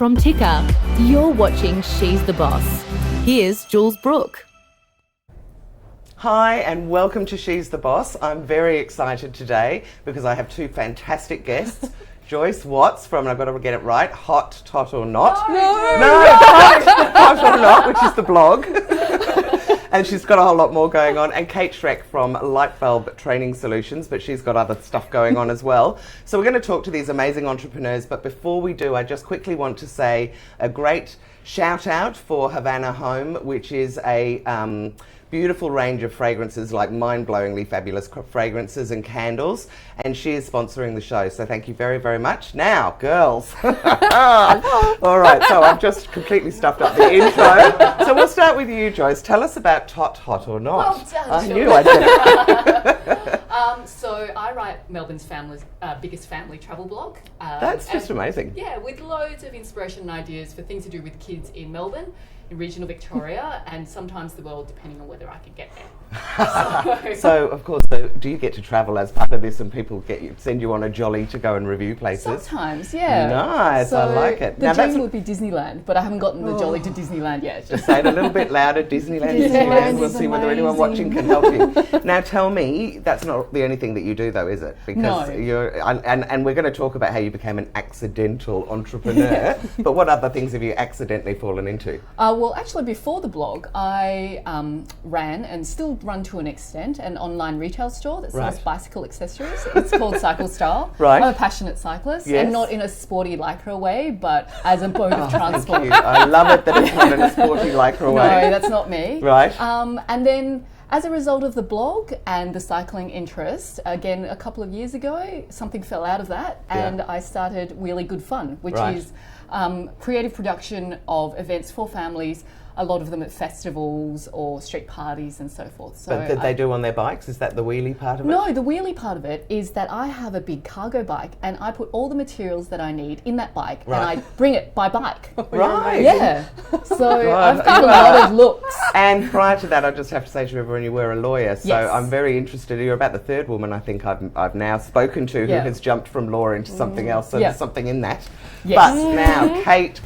From Ticker, you're watching She's the Boss. Here's Jules Brooke. Hi and welcome to She's the Boss. I'm very excited today because I have two fantastic guests. Joyce Watts from, I've got to get it right, Hot, Tot or Not. Hot or Not, which is the blog. And she's got a whole lot more going on. And Cate Schreck from Lightbulb Training Solutions, but she's got other stuff going on as well. So we're going to talk to these amazing entrepreneurs. But before we do, I just quickly want to say a great shout out for Havana Home, which is a beautiful range of fragrances, like mind-blowingly fabulous fragrances and candles, and she is sponsoring the show, so thank you very, very much. Now, girls. All right, so I've just completely stuffed up the intro. So we'll start with you, Joyce. Tell us about TOT, Hot or Not. Well done, I sure. knew I'd get it. So I write Melbourne's biggest family travel blog. That's just amazing. Yeah, with loads of inspiration and ideas for things to do with kids in Melbourne, in regional Victoria, and sometimes the world, depending on whether I can get there. So, of course, do you get to travel as part of this and people send you on a jolly to go and review places? Sometimes, yeah. Nice, so I like it. The dream would be Disneyland, but I haven't gotten the jolly to Disneyland yet. Just say it a little bit louder, Disneyland. We'll see whether anyone watching can help you. Now tell me, that's not the only thing that you do though, is it? Because and we're going to talk about how you became an accidental entrepreneur, but what other things have you accidentally fallen into? Well, actually, before the blog, I ran and still run to an extent an online retail store that sells bicycle accessories. It's called Cycle Style. Right. I'm a passionate cyclist, and not in a sporty lycra way, but as a mode of transport. Thank you. I love it that it's not in a sporty lycra way. No, that's not me. Right. And then, as a result of the blog and the cycling interest, again, a couple of years ago, something fell out of that, and I started Really Good Fun, which is creative production of events for families, a lot of them at festivals or street parties and so forth. So but did they do on their bikes? Is that the wheelie part of it? No, the wheelie part of it is that I have a big cargo bike and I put all the materials that I need in that bike and I bring it by bike. Right. Yeah. So I've got a lot of looks. And prior to that, I just have to say to everyone, you were a lawyer, so Yes. I'm very interested. You're about the third woman I think I've now spoken to who has jumped from law into something else, so there's something in that. Yes. But now, Cate.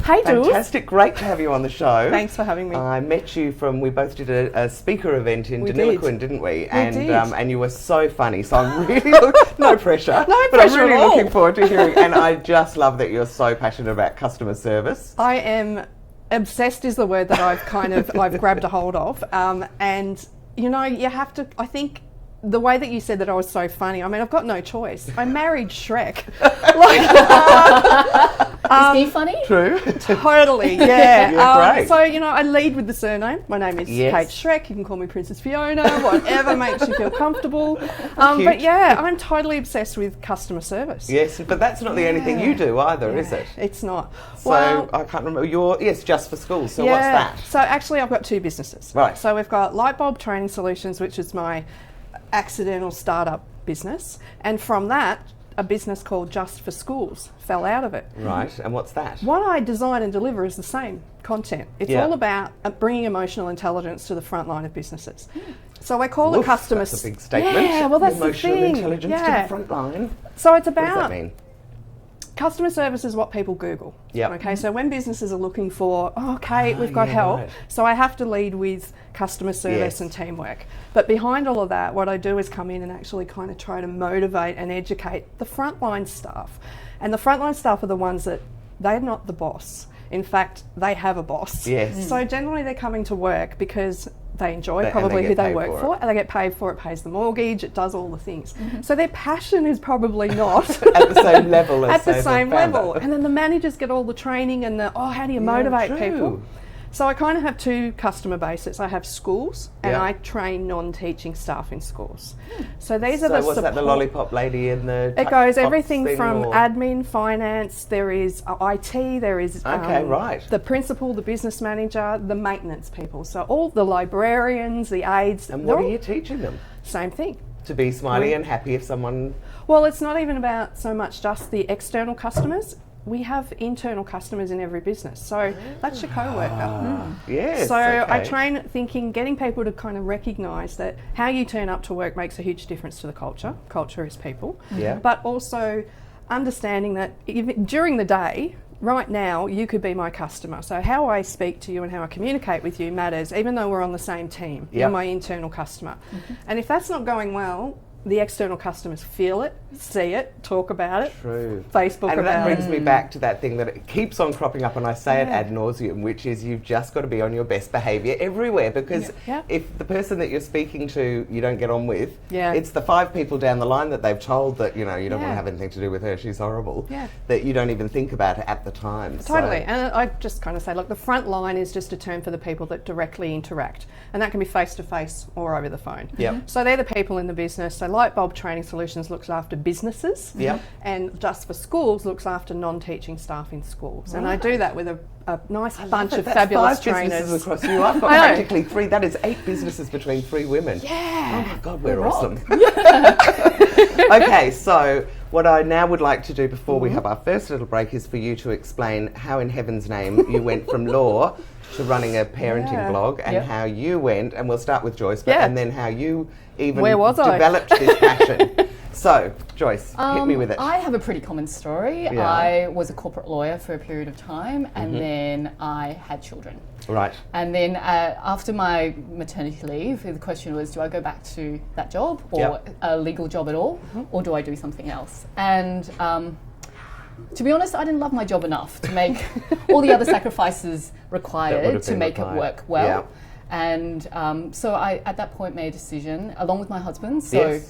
Hey, Jules. Fantastic, great to have you on the show. Thanks for having me. I met you we both did a speaker event in Deniliquin, didn't we? And you were so funny, so I'm really, no pressure. But I'm really looking forward to hearing, and I just love that you're so passionate about customer service. I am obsessed is the word that I've grabbed a hold of. And, you know, you have to, I think, the way that you said that I was so funny, I mean, I've got no choice. I married Shrek. Is he funny? True. Totally, yeah. Great. So, you know, I lead with the surname. My name is Cate Schreck. You can call me Princess Fiona, whatever makes you feel comfortable. But yeah, I'm totally obsessed with customer service. Yes, but that's not the only thing you do either, is it? It's not. So I can't remember. Just for schools. So what's that? So actually, I've got two businesses. Right. So we've got Lightbulb Training Solutions, which is my accidental startup business, and from that, a business called Just for Schools fell out of it. Right. And what's that? What I design and deliver is the same content. It's all about bringing emotional intelligence to the front line of businesses. So I call it customer. That's a big statement. Yeah, well, that's emotional the thing. intelligence to the front line. So it's What does about that mean? customer service is what people Google. Yep. Okay, so when businesses are looking for, Kate, we've got help. Right. So I have to lead with customer service and teamwork. But behind all of that, what I do is come in and actually kind of try to motivate and educate the frontline staff. And the frontline staff are the ones that they're not the boss. In fact, they have a boss. Yes. So generally they're coming to work because they enjoy And probably they who get they paid work for for, it. and they get paid for it, pays the mortgage, it does all the things. So their passion is probably not At the same level as at the say, same founder. level. And then the managers get all the training and the, how do you motivate people? So I kind of have two customer bases. I have schools and I train non-teaching staff in schools. So these are the was that the lollipop lady in the It goes top everything thing, from or? admin, finance, there is IT, there is the principal, the business manager, the maintenance people. So all the librarians, the aides. And what are you teaching them? Same thing. To be smiley and happy if someone... Well, it's not even about so much just the external customers. We have internal customers in every business. So that's your co-worker. Yes. So I train thinking, getting people to kind of recognise that how you turn up to work makes a huge difference to the culture. Culture is people. Yeah. But also understanding that even during the day, right now, you could be my customer. So how I speak to you and how I communicate with you matters, even though we're on the same team. You're my internal customer. And if that's not going well, the external customers feel it, see it, talk about it. True. Facebook and about that it. brings me back to that thing that it keeps on cropping up, and I say it ad nauseum, which is you've just got to be on your best behaviour everywhere, because if the person that you're speaking to you don't get on with, it's the 5 people down the line that they've told that, you know, you don't want to have anything to do with her, she's horrible, that you don't even think about it at the time. Totally. And I just kind of say, look, the front line is just a term for the people that directly interact, and that can be face-to-face or over the phone. So they're the people in the business. So Light Bulb Training Solutions looks after businesses, and Just for Schools looks after non-teaching staff in schools. And I do that with a nice bunch of fabulous trainers. Businesses across you. I've got practically 3. That is 8 businesses between 3 women. Yeah. Oh my God, we're awesome. Okay, so what I now would like to do before we have our first little break is for you to explain how in heaven's name you went from law to running a parenting blog, and how you went, and we'll start with Joyce, and then how you even developed this passion. So, Joyce, hit me with it. I have a pretty common story. I was a corporate lawyer for a period of time, and then I had children. Right. And then after my maternity leave, the question was, do I go back to that job or a legal job at all, or do I do something else? And to be honest, I didn't love my job enough to make all the other sacrifices required to make it work well. And so I, at that point, made a decision, along with my husband. So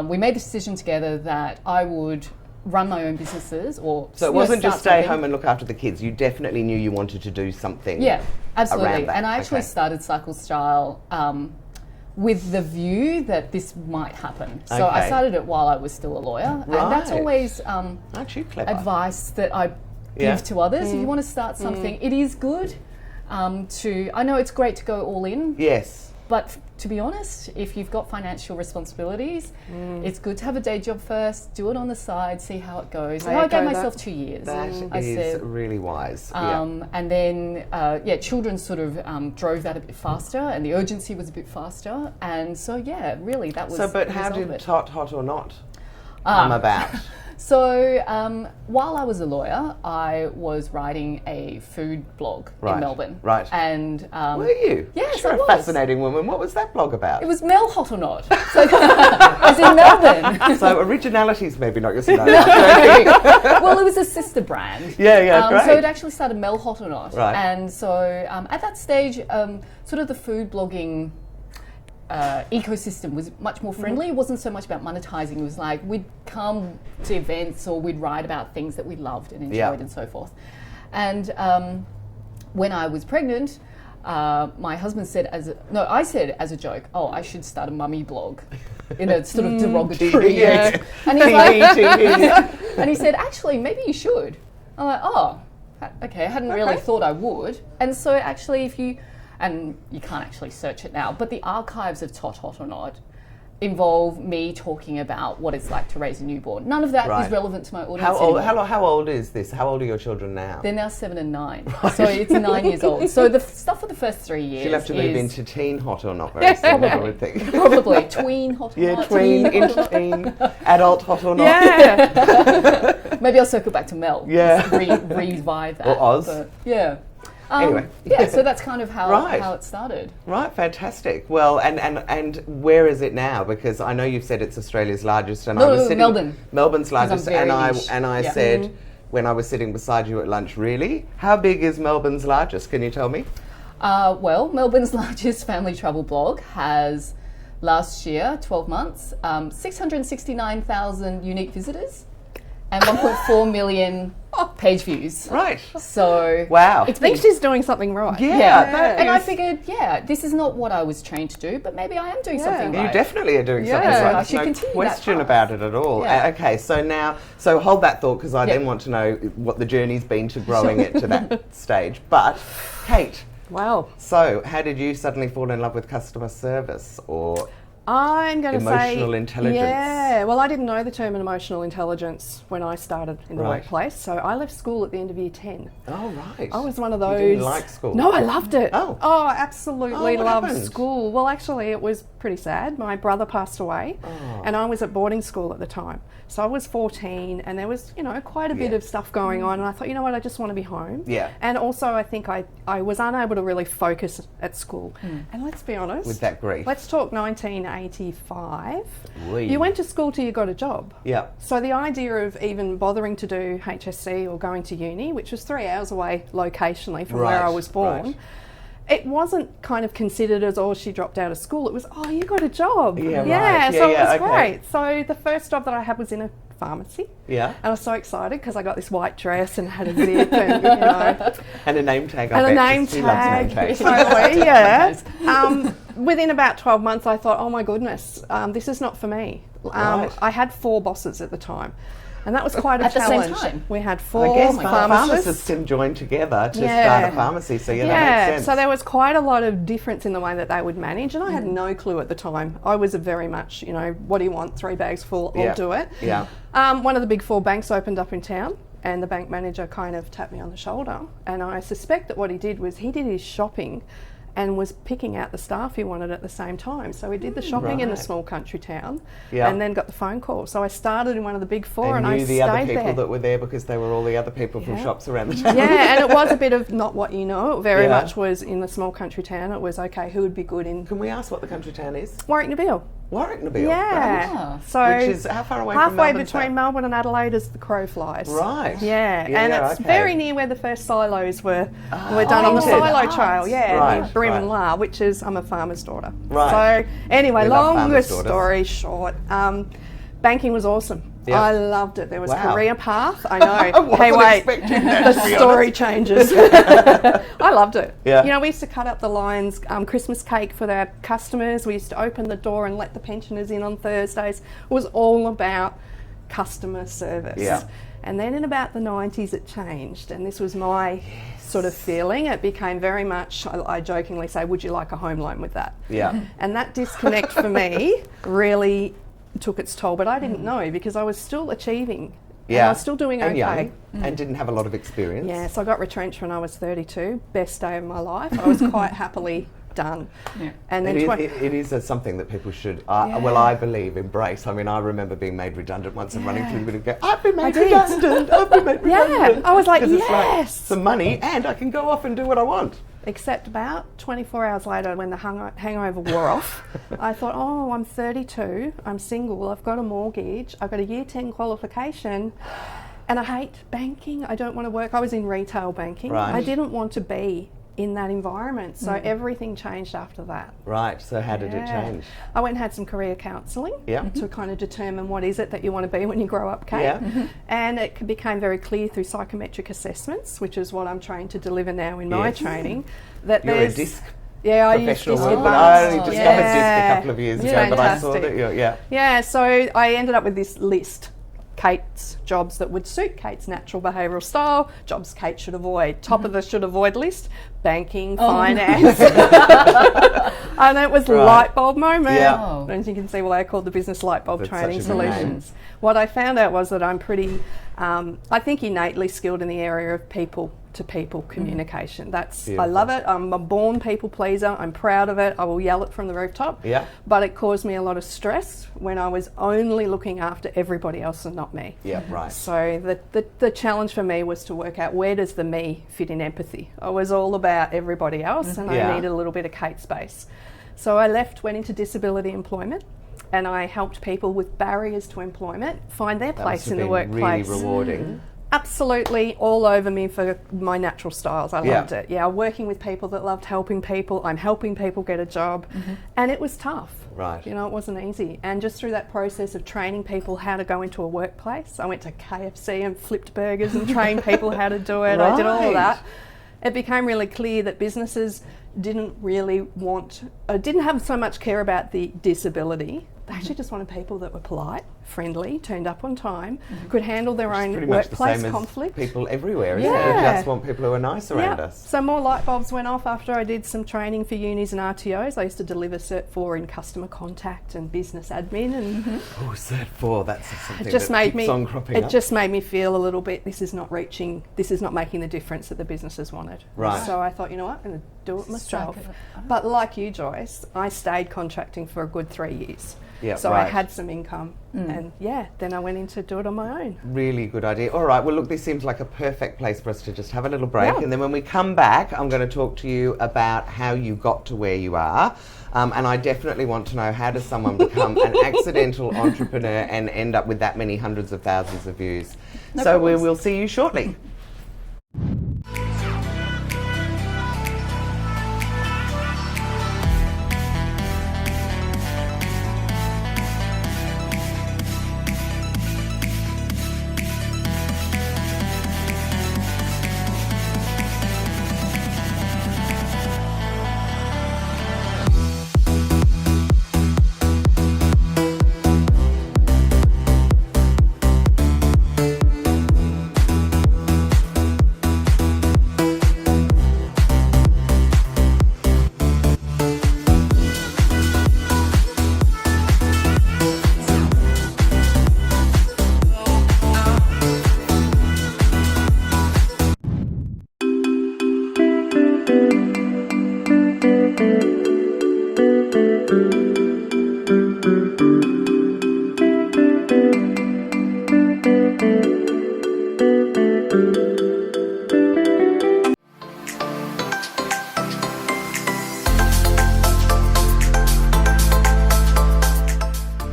we made the decision together that I would run my own businesses, or so it wasn't just stay home and look after the kids. You definitely knew you wanted to do something. Yeah, absolutely. Around that. And I actually started Cycle Style with the view that this might happen. So I started it while I was still a lawyer, and that's always Aren't you clever? advice that I give to others. If you want to start something, it is good I know it's great to go all in. Yes. But to be honest, if you've got financial responsibilities, it's good to have a day job first, do it on the side, see how it goes. And I gave myself 2 years. That is really wise. And then, children sort of drove that a bit faster, and the urgency was a bit faster. And so, really, that was. So, but how did TOT, hot or not, come about? So while I was a lawyer, I was writing a food blog in Melbourne. Right. And were you? Yes, You're I a was. fascinating woman. What was that blog about? It was Mel Hot or Not. So, as in Melbourne. So originality's maybe not your strength. Well, it was a sister brand. Great. So it actually started Mel Hot or Not. Right. And so at that stage, sort of the food blogging ecosystem was much more friendly. It wasn't so much about monetizing. It was like we'd come to events or we'd write about things that we loved and enjoyed and so forth. And when I was pregnant, my husband said I said as a joke, oh, I should start a mummy blog in a sort of derogatory way. And he's like, and he said, actually, maybe you should. I'm like, oh, okay, I hadn't really thought I would. And so actually and you can't actually search it now, but the archives of TOT, hot or not, involve me talking about what it's like to raise a newborn. None of that is relevant to my audience anymore. How old is this? How old are your children now? They're now 7 and 9, so it's 9 years old. So the stuff for the first 3 years. She'll have to move into teen hot or not very soon, I would think. Probably tween hot or not. Yeah, tween, into teen, adult hot or not. Yeah. Maybe I'll circle back to Mel. Yeah. Revive that. Or Oz. But, yeah. Anyway. So that's kind of how it started. Right, fantastic. Well, and where is it now? Because I know you've said it's Australia's largest, and Melbourne. Melbourne's largest, and I niche. said when I was sitting beside you at lunch, really, how big is Melbourne's largest? Can you tell me? Well, Melbourne's largest family travel blog has last year, 12 months, 669,000 unique visitors and 1.4 million page views. Right. So wow. I think she's doing something right. Yeah. And I figured, this is not what I was trained to do, but maybe I am doing something right. You definitely are doing something right. I should no continue question about it at all. Okay, so hold that thought, because I then want to know what the journey's been to growing it to that stage. But Cate. Wow. So how did you suddenly fall in love with customer service, or I'm going to say emotional intelligence. Yeah, well, I didn't know the term emotional intelligence when I started in the Right. workplace, so I left school at the end of year 10. Oh, right. I was one of those. You didn't like school? No, I loved it. Oh. I absolutely what loved happened? school. Well, actually, it was pretty sad. My brother passed away, and I was at boarding school at the time. So I was 14, and there was, quite a bit Yeah. of stuff going on, and I thought, you know what, I just want to be home. Yeah. And also, I think I was unable to really focus at school. And let's be honest. With that grief. Let's talk 1985. Wee. You went to school till you got a job. Yeah. So the idea of even bothering to do HSC or going to uni, which was 3 hours away locationally from where I was born, right. it wasn't kind of considered as, she dropped out of school. It was, you got a job. Yeah, right. So Yeah, it was okay. great. So the first job that I had was in a pharmacy. Yeah. And I was so excited because I got this white dress and had a zip and, And a name tag. and a name She loves name tag. tags. Totally, yeah. Within about 12 months, I thought, oh my goodness, this is not for me. Right. I had 4 bosses at the time. And that was quite a At the same challenge. time? We had I 4 guess pharmacists. pharmacists can join together to Yeah. start a pharmacy, so that makes sense. So there was quite a lot of difference in the way that they would manage, and I had no clue at the time. I was a very much, what do you want? 3 bags full, I'll Yeah. do it. Yeah. One of the big 4 banks opened up in town, and the bank manager kind of tapped me on the shoulder, and I suspect that what he did was he did his shopping and was picking out the staff he wanted at the same time. So we did the shopping in the Right. small country town, Yeah. and then got the phone call. So I started in one of the big 4, and I knew stayed the other people there. that were there because they were all the other people from Yeah. shops around the town. Yeah, and it was a bit of not what you know. It very Yeah. much was in the small country town. It was, okay, who would be good in Can we ask what the country town is? Warwick-Nabil? Warwick-Nabil. Yeah. Ah. So Which is how far away from halfway Melbourne? between Melbourne and Adelaide as the crow flies. Right. Yeah, Yeah, and it's okay. very near where the first silos were done on the painted. silo trail. Yeah, Right, near Bream and right. La, which is I'm a farmer's daughter. Right. So anyway, We love longer farmers' daughters. story short, banking was awesome. Yeah. I loved it. There was Wow. career path. I know. I wasn't hey, wait. expecting that, The to be story honest. changes. I loved it. Yeah. We used to cut up the lines, Christmas cake for our customers. We used to open the door and let the pensioners in on Thursdays. It was all about customer service. Yeah. And then in about the 90s it changed, and this was my sort of feeling. It became very much, I jokingly say, would you like a home loan with that? Yeah. And that disconnect for me really took its toll, but I didn't know because I was still achieving. And I was still doing and okay. young, and didn't have a lot of experience. Yeah, so I got retrenched when I was 32. Best day of my life. I was quite happily done. Yeah. And then It is something that people should, I believe, embrace. I mean, I remember being made redundant once and running through the middle and go, I've been made did. redundant, I've been made redundant. I was like, 'Cause it's yes! some money and I can go off and do what I want. Except about 24 hours later when the hangover wore off, I thought, I'm 32, I'm single, I've got a mortgage, I've got a year 10 qualification, and I hate banking. I don't want to work. I was in retail banking. Right. I didn't want to be in that environment, so everything changed after that. Right, so how did it change? I went and had some career counselling Yeah. to kind of determine what is it that you want to be when you grow up, Kate. Yeah. And it became very clear through psychometric assessments, which is what I'm trained to deliver now in my Yes. training, that You're a there's... disc Yeah, I used professional disc woman. I advanced. only discovered disc a couple of years It's ago, but I saw fantastic. that, Yeah, so I ended up with this list. Kate's jobs that would suit Kate's natural behavioural style, jobs Kate should avoid. Top of the should avoid list, banking, finance. And it was Right. light bulb moment. Yeah. Oh. And you can see why I called the business light bulb That's training such a good name. solutions. What I found out was that I'm pretty, I think innately skilled in the area of people to people communication. That's, I Beautiful. love it. I'm a born people pleaser. I'm proud of it. I will yell it from the rooftop. Yeah. But it caused me a lot of stress when I was only looking after everybody else and not me. Yeah, right. So the challenge for me was to work out where does the me fit in empathy. I was all about everybody else and Yeah. I needed a little bit of Kate space. So I left, went into disability employment, and I helped people with barriers to employment find their That place must have in the been workplace. really rewarding. Absolutely all over me for my natural styles. I Yeah. loved it. Yeah, working with people that loved helping people. I'm helping people get a job. And it was tough. Right. You know, it wasn't easy. And just through that process of training people how to go into a workplace, I went to KFC and flipped burgers and trained people how to do it. I did all Right. of that. It became really clear that businesses didn't really want, didn't have so much care about the disability. They actually just wanted people that were polite friendly, turned up on time, could handle their own Pretty much the workplace same conflict. as people everywhere, isn't it? We just want people who are nice around us. So more light bulbs went off after I did some training for unis and RTOs. I used to deliver Cert 4 in customer contact and business admin, and Oh, Cert 4, that's something it just that made keeps me. on cropping It up. just made me feel a little bit. This is not making the difference that the businesses wanted. Right. So I thought, you know what, I'm going to do it myself. But like you, Joyce, I stayed contracting for a good 3 years. Yeah, so I right. had some income, and then I went in to do it on my own. Really good idea. All right, well, look, this seems like a perfect place for us to just have a little break. Yeah. And then when we come back, I'm going to talk to you about how you got to where you are. And I definitely want to know, how does someone become an accidental entrepreneur and end up with that many hundreds of thousands of views? So we will see you shortly.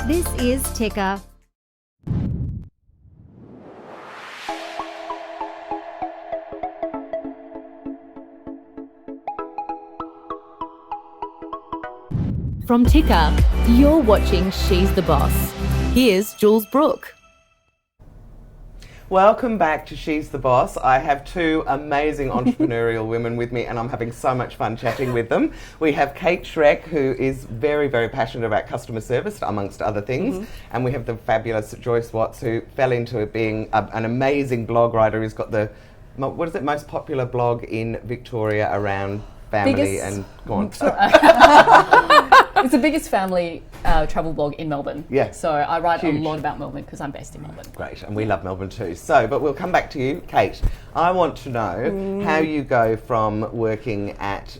This is Ticker. From Ticker, you're watching She's the Boss. Here's Jules Brooke. Welcome back to She's the Boss. I have two amazing entrepreneurial women with me, and I'm having so much fun chatting with them. We have Cate Schreck, who is very, very passionate about customer service, amongst other things. And we have the fabulous Joyce Watts, who fell into it being an amazing blog writer who's got the, what is it, most popular blog in Victoria around family and go on. It's the biggest family travel blog in Melbourne. Yeah. So I write Huge. a lot about Melbourne because I'm based in Melbourne. Great, and we love Melbourne too. So, but we'll come back to you, Cate. I want to know how you go from working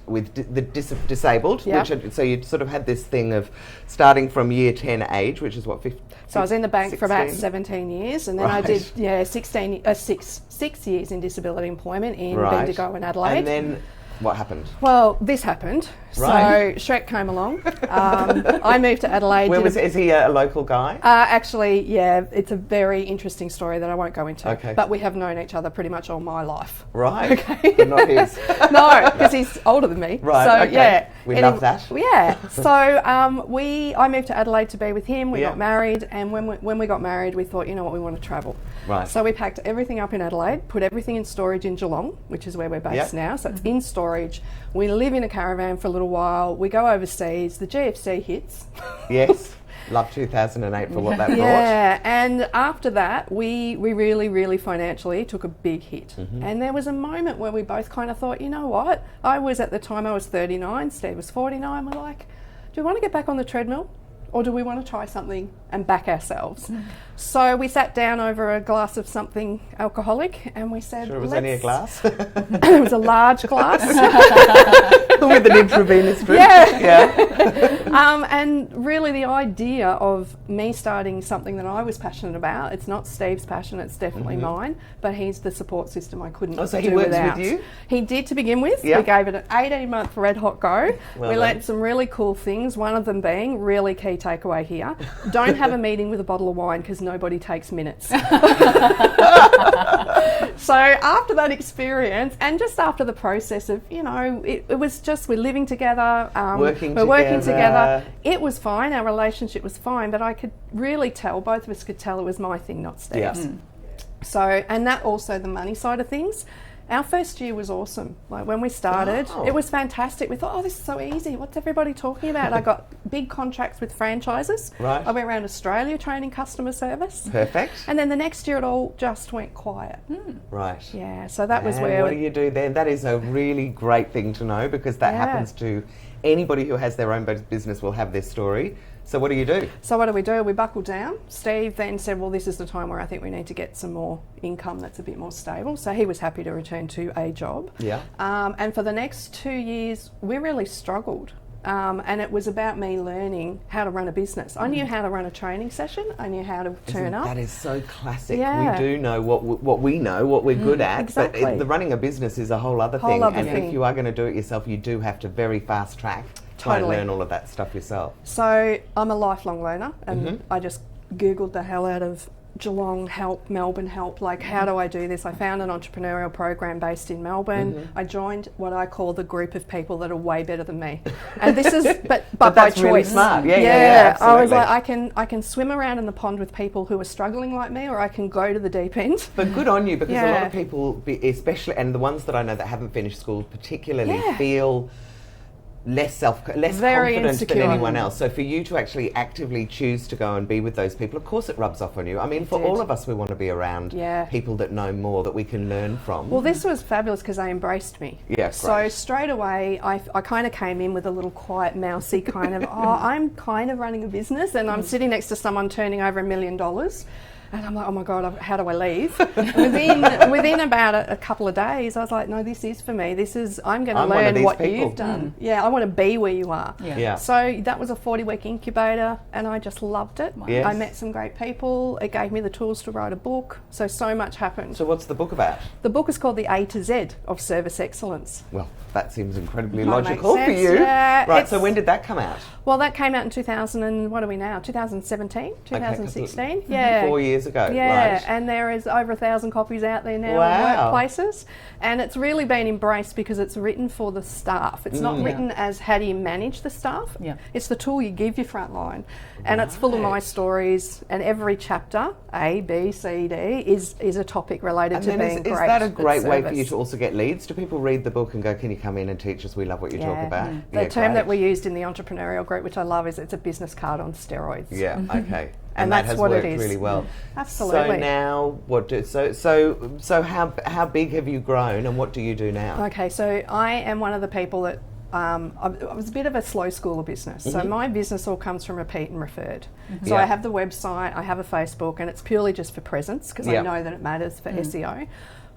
with the disabled, Yeah. so you sort of had this thing of starting from year 10 age, which is what, 15? So I was in the bank for about 16? 17 years, and then I Right. did 6 years in disability employment in Right. Bendigo and Adelaide. And then what happened? Well, this happened. Right. So Schreck came along. I moved to Adelaide. Is he a local guy? Actually, yeah, it's a very interesting story that I won't go into. Okay. But we have known each other pretty much all my life. Right. Okay. But not his. No, because he's older than me. Right, So okay. yeah, We love that. Yeah. So I moved to Adelaide to be with him. We Yeah. got married, and when we got married, we thought, you know what, we want to travel. Right. So we packed everything up in Adelaide, put everything in storage in Geelong, which is where we're based Yep. now. So it's in storage. We live in a caravan for a little while. We go overseas. The GFC hits. Yes. Love 2008 for what that brought. Yeah, and after that, we really, really financially took a big hit. And there was a moment where we both kind of thought, you know what? At the time I was 39, Steve was 49. We're like, do we want to get back on the treadmill? Or do we want to try something and back ourselves? So we sat down over a glass of something alcoholic, and we said, Sure, it was only a glass? It was a large glass. With an intravenous drip? Yeah. And really the idea of me starting something that I was passionate about, it's not Steve's passion, it's definitely mine, but he's the support system I couldn't Oh, so do he works without. with you? He did to begin with. Yeah. We gave it an 18-month red hot go. Well we done. learnt some really cool things, one of them being, really key takeaway here, don't have a meeting with a bottle of wine because nobody takes minutes. So after that experience, and just after the process of, it was just, we're living together, Working we're working together. together. It was fine, our relationship was fine, but I could really tell, both of us could tell it was my thing, not Steve's. Yeah. So, and that also the money side of things. Our first year was awesome. Like when we started, it was fantastic. We thought, oh, this is so easy. What's everybody talking about? I got big contracts with franchises. Right. I went around Australia training customer service. Perfect. And then the next year it all just went quiet. Right. Yeah, so that was And where... what do you do then? That is a really great thing to know, because that happens to anybody who has their own business will have this story. So what do you do? So what do? We buckled down. Steve then said, well, this is the time where I think we need to get some more income that's a bit more stable. So he was happy to return to a job. Yeah. And for the next 2 years, we really struggled. And it was about me learning how to run a business. I knew how to run a training session. I knew how to turn up. That is so classic. Yeah. We do know what we know, what we're good at. Exactly. But the running a business is a whole other thing. And if you are going to do it yourself, you do have to very fast track. Try and learn all of that stuff yourself. So I'm a lifelong learner, and I just Googled the hell out of Geelong help, Melbourne help, like how do I do this? I found an entrepreneurial program based in Melbourne. I joined what I call the group of people that are way better than me. And this is, but by that's choice. really smart. Yeah, I was absolutely. like, I can swim around in the pond with people who are struggling like me, or I can go to the deep end. But good on you, because a lot of people, especially, and the ones that I know that haven't finished school particularly, feel less Very confident insecure. than anyone else. So for you to actually actively choose to go and be with those people, of course it rubs off on you. I mean, for all of us, we want to be around people that know more, that we can learn from. Well, this was fabulous because they embraced me. Yeah, So great. straight away, I kind of came in with a little quiet, mousy kind of, I'm kind of running a business, and I'm sitting next to someone turning over $1 million. And I'm like, oh my God, how do I leave? within about a couple of days, I was like, no, this is for me. I'm going to learn what you've done. Yeah, I want to be where you are. Yeah. So that was a 40-week incubator, and I just loved it. Yes. I met some great people. It gave me the tools to write a book. So much happened. So what's the book about? The book is called The A to Z of Service Excellence. Well, that seems incredibly Might logical make for sense, you. yeah. Right, so when did that come out? Well, that came out in 2017, 2016. Okay, Yeah. 4 years ago, Yeah, right. and there is over 1,000 copies out there now Wow. in workplaces. And it's really been embraced because it's written for the staff. It's not written as how do you manage the staff. Yeah. It's the tool you give your frontline. And it's full of my stories, and every chapter, A, B, C, D, is a topic related And to then being is great that a at great way for you service. to also get leads? Do people read the book and go, can you come in and teach us? We love what you talk about. The Yeah, term that we great. used in the entrepreneurial group, which I love, is it's a business card on steroids. Yeah, okay. And that that's has what it worked is. really well. Absolutely. So now, so how big have you grown, and what do you do now? Okay, so I am one of the people that I was a bit of a slow schooler business. So my business all comes from repeat and referred. So I have the website, I have a Facebook, and it's purely just for presence because I know that it matters for SEO.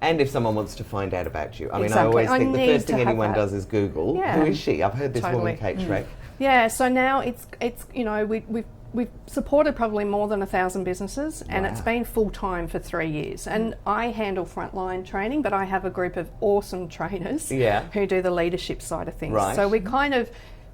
And if someone wants to find out about you, I mean, I Exactly. always I think the need first to thing have anyone that. does is Google. Yeah. Who is she? I've heard this Totally. woman, Cate Schreck. Yeah, so now it's we've supported probably more than 1,000 businesses, and it's been full time for 3 years. And I handle frontline training, but I have a group of awesome trainers who do the leadership side of things. Right. So we kind of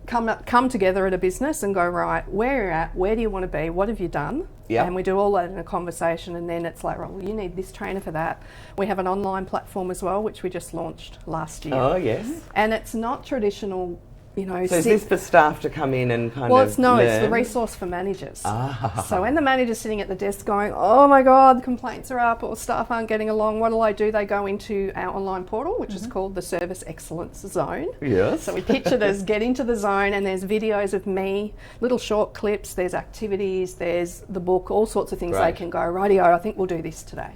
come together at a business and go, right, where you're at, where do you want to be, what have you done? Yep. And we do all that in a conversation, and then it's like, well, you need this trainer for that. We have an online platform as well, which we just launched last year. Oh, yes. And it's not traditional, So is this for staff to come in and kind well, of it's the learn? resource for managers. Ah. So when the manager's sitting at the desk going, oh my God, complaints are up or staff aren't getting along, what do I do? They go into our online portal, which is called the Service Excellence Zone. Yes. So we picture it as get into the zone, and there's videos of me, little short clips, there's activities, there's the book, all sorts of things Right. they can go, rightio, I think we'll do this today.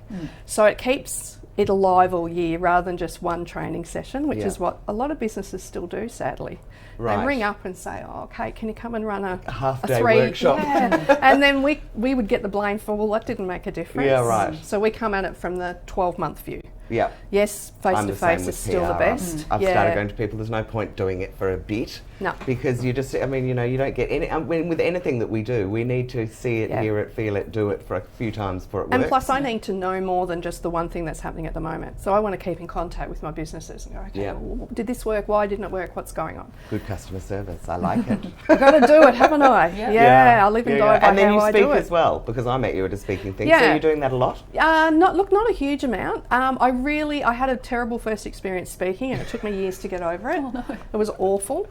So it keeps it alive all year rather than just one training session, which is what a lot of businesses still do, sadly. Right. They ring up and say, oh, Kate, can you come and run a half-day 3 workshop. Yeah. And then we would get the blame for, well, that didn't make a difference. Yeah, right. So we come at it from the 12-month view. Yeah. Yes, I'm the face-to-face same is with still the PR. best. I've started going to people, there's no point doing it for a bit. No. Because you just, I mean, you don't get any, I mean, with anything that we do, we need to see it, hear it, feel it, do it for a few times before it works. And plus I need to know more than just the one thing that's happening at the moment. So I want to keep in contact with my businesses and go, okay, well, did this work? Why didn't it work? What's going on? Good customer service, I like it. I've got to do it, haven't I? Yeah, I live and die by And then how you I speak do it. as well, because I met you at a speaking thing. Yeah. So you're doing that a lot? Not a huge amount. I I had a terrible first experience speaking, and it took me years to get over it. Oh, no. It was awful.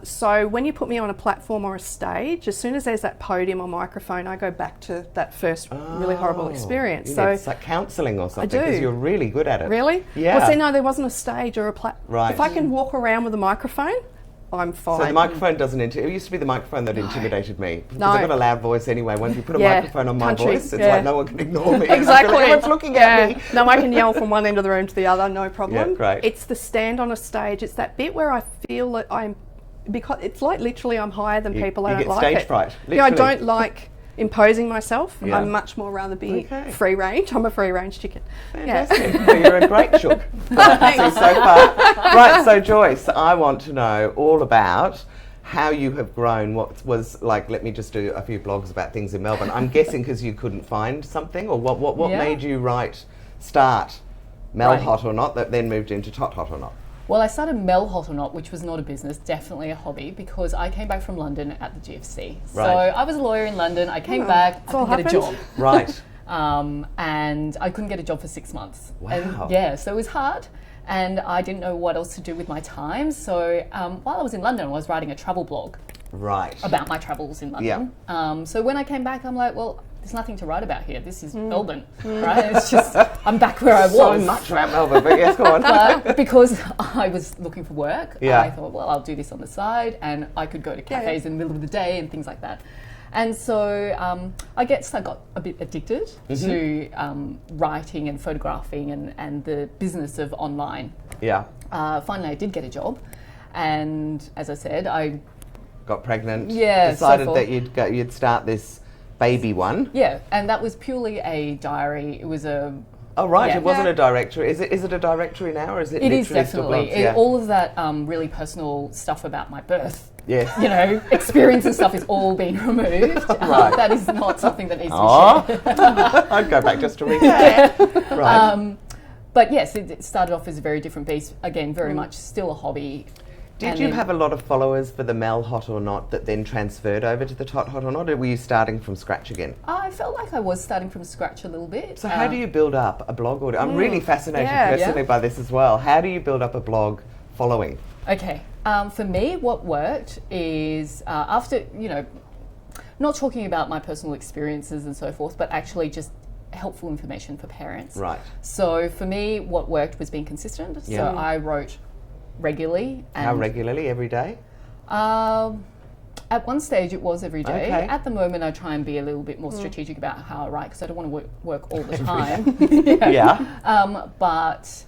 So when you put me on a platform or a stage, as soon as there's that podium or microphone, I go back to that first really horrible experience. You So need counselling or something, do. because you're really good at it. really? Yeah. Well, see, no, there wasn't a stage or a platform. Right. If I can walk around with a microphone, I'm fine. So the microphone doesn't it used to be the microphone that intimidated me. Because No. I've got a loud voice anyway. When you put a Yeah, microphone on my country, voice, it's yeah. like no one can ignore me. Exactly. I feel like everyone's looking at me. No, I can yell from one end of the room to the other, no problem. Yeah, great. It's the stand on a stage. It's that bit where I feel that because it's like literally I'm higher than people. I you don't get like stage it. fright, Yeah, I literally. don't like imposing myself. Yeah. I'm much more rather be Okay. free range. I'm a free range chicken. Fantastic. Well, you're a great shook. So far. Right, so Joyce, I want to know all about how you have grown. What was like, let me just do a few blogs about things in Melbourne. I'm guessing because you couldn't find something, or what Yeah. made you start Mel Right. Hot or Not, that then moved into Tot Hot or Not? Well, I started Mel Hot or Not, which was not a business, definitely a hobby, because I came back from London at the GFC. So Right. I was a lawyer in London. I came back, I all couldn't get a job. happened. Right. And I couldn't get a job for 6 months. Wow. And yeah, so it was hard. And I didn't know what else to do with my time. So while I was in London, I was writing a travel blog Right. about my travels in London. So when I came back, I'm like, well, there's nothing to write about here. This is Melbourne, right? It's just, I'm back where I was. So much about Melbourne, but yes, go on. But because I was looking for work, Yeah. I thought, well, I'll do this on the side, and I could go to cafes in the middle of the day and things like that. And so I guess I got a bit addicted to writing and photographing and the business of online. Yeah. Finally, I did get a job, and as I said, I Got pregnant. Yeah, so Decided forth. that you'd start this baby one. and that was purely a diary. It was a Oh right, Yeah. it wasn't Yeah. a directory. Is it a directory now, or is it? It is literally still definitely blogs? Yeah. all of that really personal stuff about my birth. Yes. You know, experience and stuff is all being removed. Right. That is not something that needs to be Oh, shared. I'd go back just to read that. Right. But yes, it started off as a very different beast. Again, very much still a hobby. Did And you then- have a lot of followers for the Mel Hot or Not that then transferred over to the Tot Hot or Not, or were you starting from scratch again? I felt like I was starting from scratch a little bit. So how do you build up a blog audience? I'm really fascinated personally by this as well. How do you build up a blog following? Okay. For me, what worked is after, not talking about my personal experiences and so forth, but actually just helpful information for parents. Right. So for me, what worked was being consistent. Yeah. So I wrote regularly. And How regularly? Every day? At one stage, it was every day. Okay. At the moment, I try and be a little bit more strategic about how I write because I don't want to work all the time. Yeah. But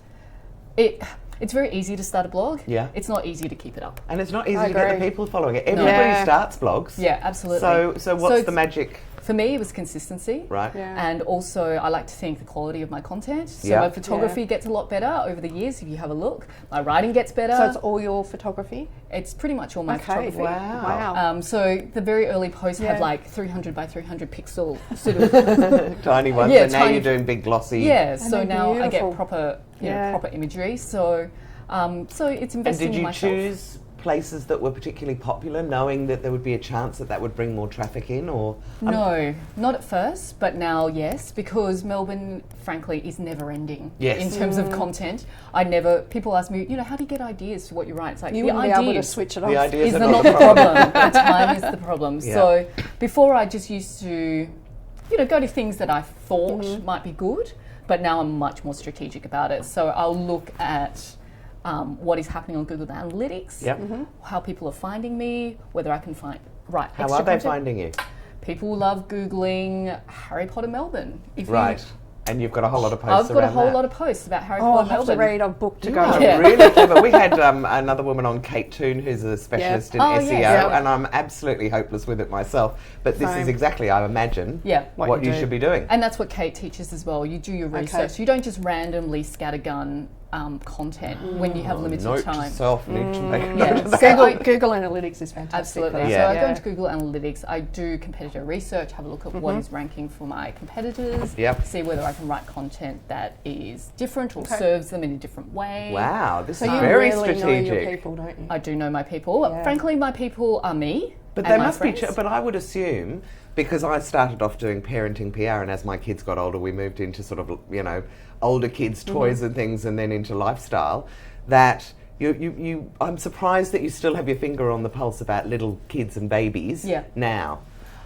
it's very easy to start a blog. Yeah. It's not easy to keep it up. And it's not easy I to get the agree. people following it. Everybody Yeah. starts blogs. Yeah, absolutely. So what's the magic? For me, it was consistency. Right. Yeah. And also, I like to think the quality of my content. So Yeah. my photography gets a lot better over the years. If you have a look, my writing gets better. So it's all your photography? It's pretty much all my Okay. photography. Wow. So the very early posts have Yeah. like 300 by 300 pixel sort of. Tiny ones. Yeah, and now tiny- you're doing big glossy. Yeah. So they're now I get beautiful. proper, Yeah. proper imagery. So, so it's And investing did in you myself. choose places that were particularly popular, knowing that there would be a chance that would bring more traffic in, or No, not at first, but now yes, because Melbourne, frankly, is never ending Yes. in terms of content. People ask me, how do you get ideas to what you write? It's like You the wouldn't be able to ideas switch it the off. ideas is are not the problem. The time is the problem. Yeah. So before I just used to, go to things that I thought might be good, but now I'm much more strategic about it. So I'll look at what is happening on Google Analytics, Yep. how people are finding me, whether I can write how extra are they content. finding you? People love Googling Harry Potter Melbourne. If you- Right. And you've got a whole lot of posts I've got a around whole that. lot of posts about Harry Oh, I Potter have to Melbourne. read. I've booked to You go. are Yeah. really clever. We had another woman on, Cate Schreck, who's a specialist in Oh, SEO, yes. Yeah. and I'm absolutely hopeless with it myself. But this is Same. exactly, I imagine, Yeah. what you do. should be doing. And that's what Kate teaches as well. You do your research. You don't just randomly scattergun content when you have limited Note time. to self, need to make Yeah. note of that. Google Analytics is fantastic. Absolutely. for that. Yeah. So I go Yeah. into Google Analytics. I do competitor research, have a look at what is ranking for my competitors, Yep. see whether I can write content that is different or serves them in a different way. Wow, this So is you very really know strategic. your people, don't you? I do know my people. Yeah. Frankly, my people are me. But and they my must friends. be. But I would assume, because I started off doing parenting PR, and as my kids got older, we moved into sort of older kids' toys and things, and then into lifestyle. That I'm surprised that you still have your finger on the pulse about little kids and babies now.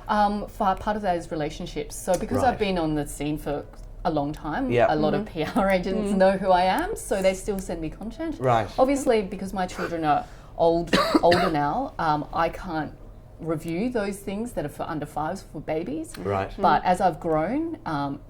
Part of that is relationships. So because I've been on the scene for a long time, a lot of PR agents know who I am, so they still send me content. Right. Obviously, because my children are older now, I can't review those things that are for under fives for babies. Right. But as I've grown,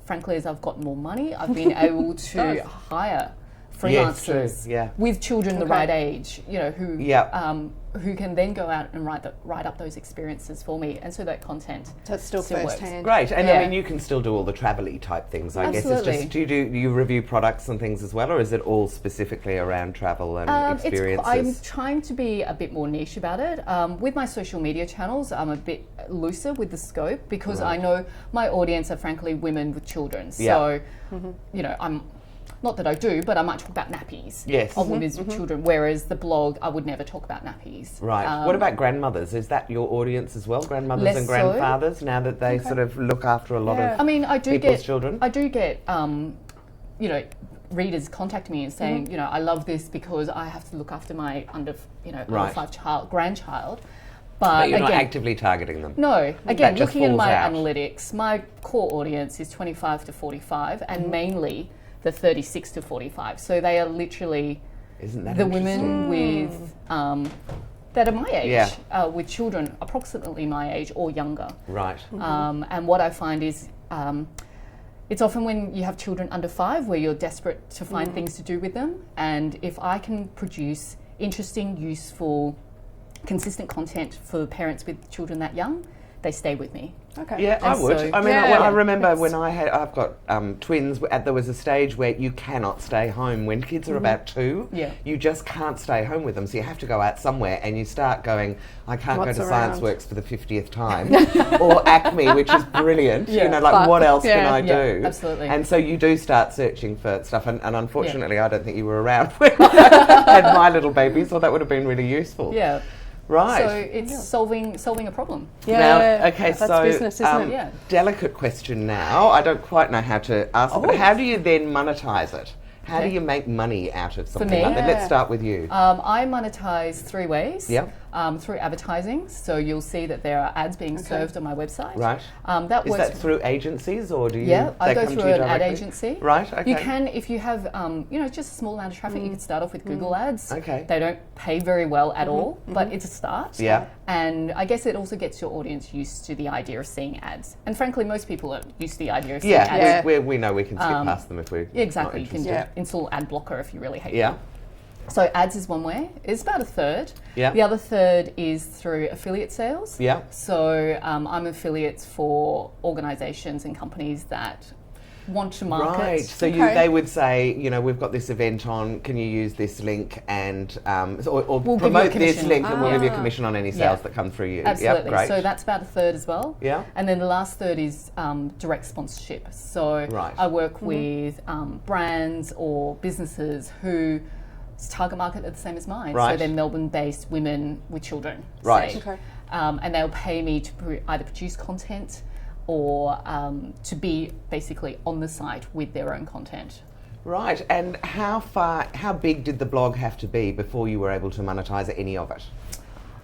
frankly, as I've got more money, I've been able to hire freelancers with children the right age, who can then go out and write up those experiences for me, and so that content So it's still first works. hand. Great, and I mean, you can still do all the travel-y type things, I guess. It's Absolutely. just, do you review products and things as well, or is it all specifically around travel and experiences? I'm trying to be a bit more niche about it. With my social media channels, I'm a bit looser with the scope because I know my audience are frankly women with children. So, I'm not that I do, but I might talk about nappies of women with children, whereas the blog, I would never talk about nappies. Right. What about grandmothers? Is that your audience as well? Grandmothers Less and so. grandfathers, now that they sort of look after a lot of I mean, I do people's children? I do get, readers contact me and saying, I love this because I have to look after my under 5 grandchild. But you're again, not actively targeting them? No. Again, That just looking at falls my out. analytics, my core audience is 25 to 45 and mainly the 36 to 45. So they are literally Isn't that the interesting? women with that are my age, with children approximately my age or younger. Right. And what I find is it's often when you have children under 5 where you're desperate to find things to do with them. And if I can produce interesting, useful, consistent content for parents with children that young, they stay with me. Okay. Yeah, I And would. so- I mean, Yeah. I remember when I've got twins, there was a stage where you cannot stay home. When kids are about 2, you just can't stay home with them. So you have to go out somewhere and you start going, I can't What's go to around? Science Works for the 50th time. Or Acme, which is brilliant. But- what else can I Yeah, do? absolutely. And so you do start searching for stuff. And unfortunately, I don't think you were around when I had my little baby, so that would have been really useful. Yeah. Right. So it's solving a problem. Now, okay, that's so business, isn't it? Yeah. delicate question now. I don't quite know how to ask it, but how do you then monetize it? How do you make money out of something me? like that? Let's start with you. I monetize 3 ways. Yeah. Through advertising, so you'll see that there are ads being served on my website. Right. That Is works. that through agencies or do you? Yeah, I they go come through to you an ad directly? agency. Right. Okay. You can, if you have, just a small amount of traffic, you can start off with Google ads. Okay. They don't pay very well at all, but it's a start. Yeah. And I guess it also gets your audience used to the idea of seeing ads. And frankly, most people are used to the idea of seeing ads. Yeah. We know we can skip past them if we. Exactly. You Not can install ad blocker if you really hate Yeah. them. So ads is one way. It's about a third. Yeah. The other third is through affiliate sales. Yeah. So I'm affiliates for organisations and companies that want to market. Right. So they would say, we've got this event on. Can you use this link and or We'll give you a promote this commission. link, and we'll give you a commission on any sales that come through you. Absolutely. Yep, great. So that's about a third as well. Yeah. And then the last third is direct sponsorship. So I work with brands or businesses whose target market are the same as mine. Right. So they're Melbourne-based women with children. Right. say. Okay. And they'll pay me to either produce content or to be basically on the site with their own content. Right, and how big did the blog have to be before you were able to monetize any of it?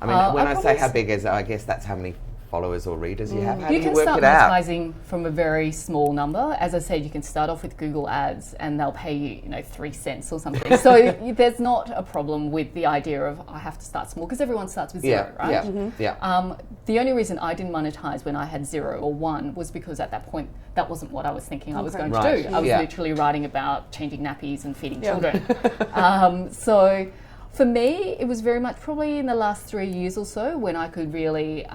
I mean, when I say how big is, I guess that's how many followers or readers you have. How You do you can work start it out? monetizing from a very small number. As I said, you can start off with Google Ads and they'll pay you, 3 cents or something. So there's not a problem with the idea of I have to start small because everyone starts with 0, right? Yeah. The only reason I didn't monetize when I had 0 or 1 was because at that point that wasn't what I was thinking I was going to Right. do. I was Yeah. literally writing about changing nappies and feeding children. So for me, it was very much probably in the last 3 years or so when I could really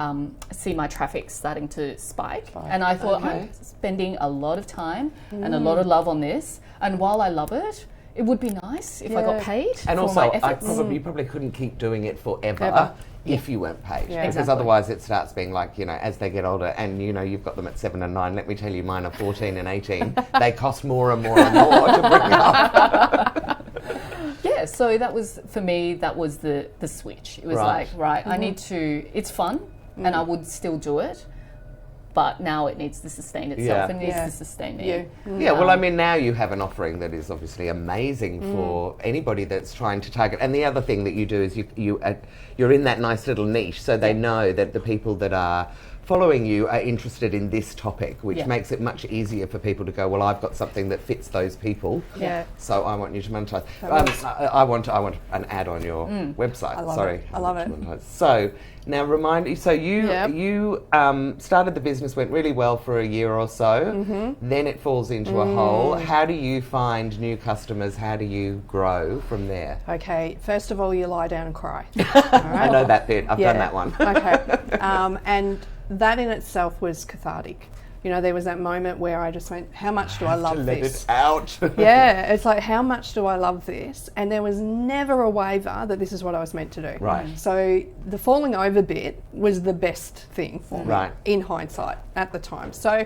see my traffic starting to spike. And I thought, I'm spending a lot of time and a lot of love on this. And while I love it, it would be nice if I got paid And for also, my efforts. you probably couldn't keep doing it forever if you weren't paid. Because Exactly. otherwise it starts being like, as they get older and, you've got them at 7 and 9, let me tell you, mine are 14 and 18. They cost more and more and more to bring up. Yeah, so that was, for me, that was the switch. It was Right. like, I need to, it's fun. and I would still do it. But now it needs to sustain itself and needs to sustain me. Yeah, well, I mean, now you have an offering that is obviously amazing for anybody that's trying to target. And the other thing that you do is you're in that nice little niche, so they know that the people that are following you are interested in this topic, which makes it much easier for people to go, well, I've got something that fits those people, so I want you to monetize. I want an ad on your website. I love it. So now remind me, so you started the business, went really well for a year or so, then it falls into a hole. How do you find new customers? How do you grow from there? Okay, first of all, you lie down and cry. I know that bit. I've done that one. Okay, and that in itself was cathartic. You know, there was that moment where I just went, how much do I love this? Let it out. Yeah, it's like, how much do I love this? And there was never a waver that this is what I was meant to do. Right. So the falling over bit was the best thing for me in hindsight at the time. So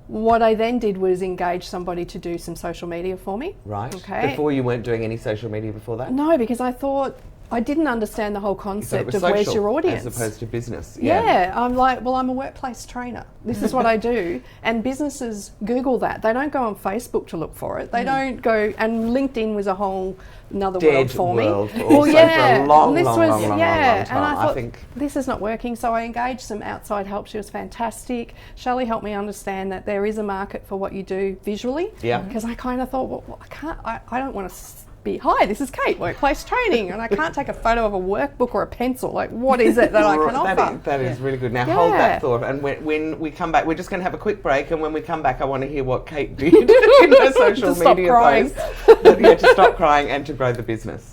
what I then did was engage somebody to do some social media for me. Right. Okay. Before you weren't doing any social media before that? No, because I thought, I didn't understand the whole concept of where's your audience. As opposed to business. Yeah, I'm like, well, I'm a workplace trainer. This is what I do. And businesses Google that. They don't go on Facebook to look for it. They don't go, and LinkedIn was a whole another world for me. Well, yeah, for a long time. And I thought, this is not working. So I engaged some outside help. She was fantastic. Shelley helped me understand that there is a market for what you do visually. Yeah. Because I kind of thought, well, I don't want to hi, this is Cate, workplace training, and I can't take a photo of a workbook or a pencil. Like, what is it that I can offer? That is really good. Now, hold that thought. And when we come back, we're just going to have a quick break. And when we come back, I want to hear what Cate did in her social media posts. To stop crying and to grow the business.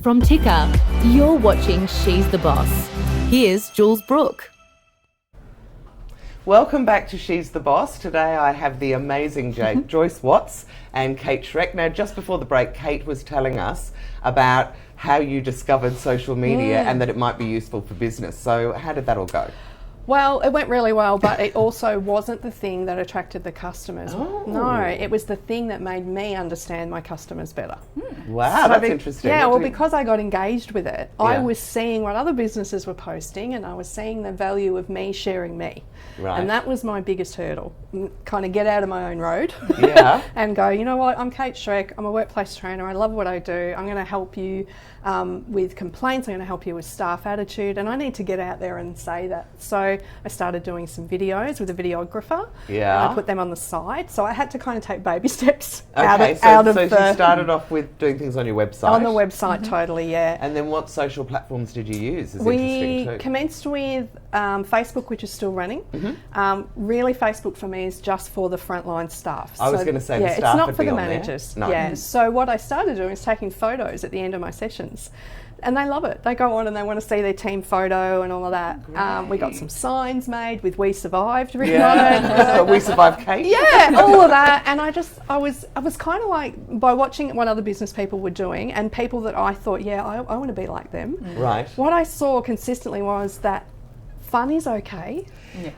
From Ticker, you're watching She's the Boss. Here's Jules Brooke. Welcome back to She's the Boss. Today I have the amazing Joyce Watts and Cate Schreck. Now, just before the break, Cate was telling us about how you discovered social media and that it might be useful for business. So how did that all go? Well, it went really well, but it also wasn't the thing that attracted the customers. Oh. No, it was the thing that made me understand my customers better. Wow, that's interesting. Yeah, well, because I got engaged with it, I was seeing what other businesses were posting and I was seeing the value of me sharing me. Right. And that was my biggest hurdle. Kind of get out of my own road and go, you know what, I'm Cate Schreck, I'm a workplace trainer, I love what I do, I'm going to help you with complaints, I'm going to help you with staff attitude, and I need to get out there and say that. So I started doing some videos with a videographer. Yeah. And I put them on the site. So I had to kind of take baby steps out of So you started off with doing things on your website? On the website, totally, yeah. And then what social platforms did you use? We commenced with Facebook, which is still running. Really, Facebook for me is just for the frontline staff. I was going to say the staff it's not would for be the on managers. There. No. Yeah. So what I started doing is taking photos at the end of my sessions. And they love it. They go on and they want to see their team photo and all of that. We got some signs made with "We Survived" written on it. We survived, Cate. Yeah, all of that. And I was kind of like, by watching what other business people were doing and people that I thought, I want to be like them. Right. What I saw consistently was that fun is okay.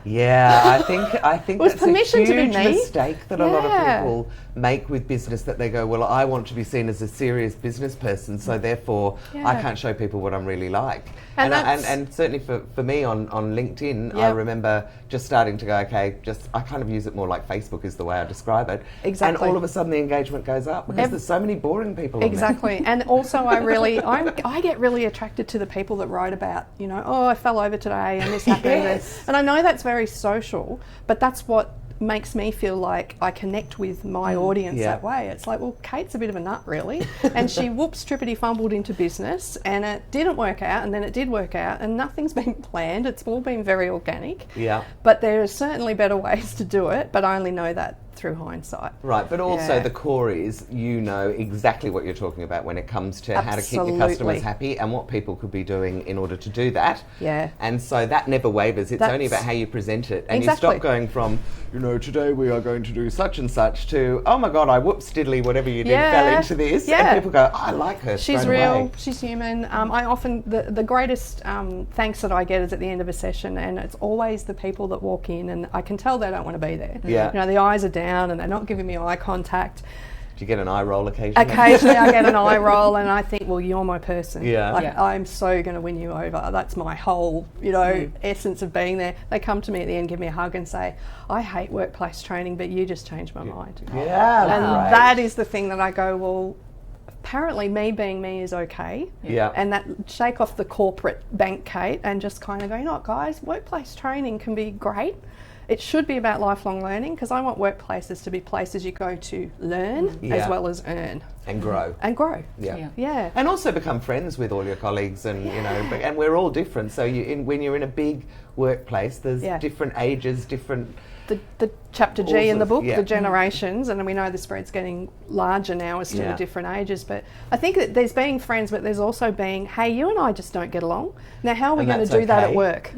Yeah, I think was that's permission a to be huge me. mistake that a lot of people make with business, that they go, well, I want to be seen as a serious business person, so therefore I can't show people what I'm really like. And certainly for me on LinkedIn, I remember just starting to go, okay, I kind of use it more like Facebook is the way I describe it. Exactly. And all of a sudden the engagement goes up because there's so many boring people on Exactly. And also I get really attracted to the people that write about, oh, I fell over today and this happened. And I know that's very social, but that's what makes me feel like I connect with my audience that way. It's like, well, Kate's a bit of a nut, really. And she trippity fumbled into business and it didn't work out, and then it did work out, and nothing's been planned. It's all been very organic. Yeah. But there are certainly better ways to do it, but I only know that through hindsight. Right, but also the core is exactly what you're talking about when it comes to how to keep your customers happy and what people could be doing in order to do that. Yeah. And so that never wavers. It's only about how you present it. And you stop going from, today we are going to do such and such to, oh my God, I whoops diddly, whatever you did, fell into this. Yeah. And people go, I like her. She's real, she's human. I often, the greatest thanks that I get is at the end of a session, and it's always the people that walk in and I can tell they don't want to be there. Yeah. The eyes are down and they're not giving me eye contact. Do you get an eye roll occasionally? Occasionally I get an eye roll and I think, well, you're my person. Yeah. I'm so going to win you over. That's my whole, essence of being there. They come to me at the end, give me a hug and say, I hate workplace training, but you just changed my mind. Yeah. And that is the thing that I go, well, apparently me being me is okay. Yeah. And that shake off the corporate bank, Kate, and just kind of go, guys, workplace training can be great. It should be about lifelong learning, because I want workplaces to be places you go to learn as well as earn. And grow. Yeah. And also become friends with all your colleagues, and and we're all different. So when you're in a big workplace, there's different ages, different. The chapter G in the book, the generations, and we know the spread's getting larger now as to the different ages. But I think that there's being friends, but there's also being, hey, you and I just don't get along. Now, how are we going to do that at work?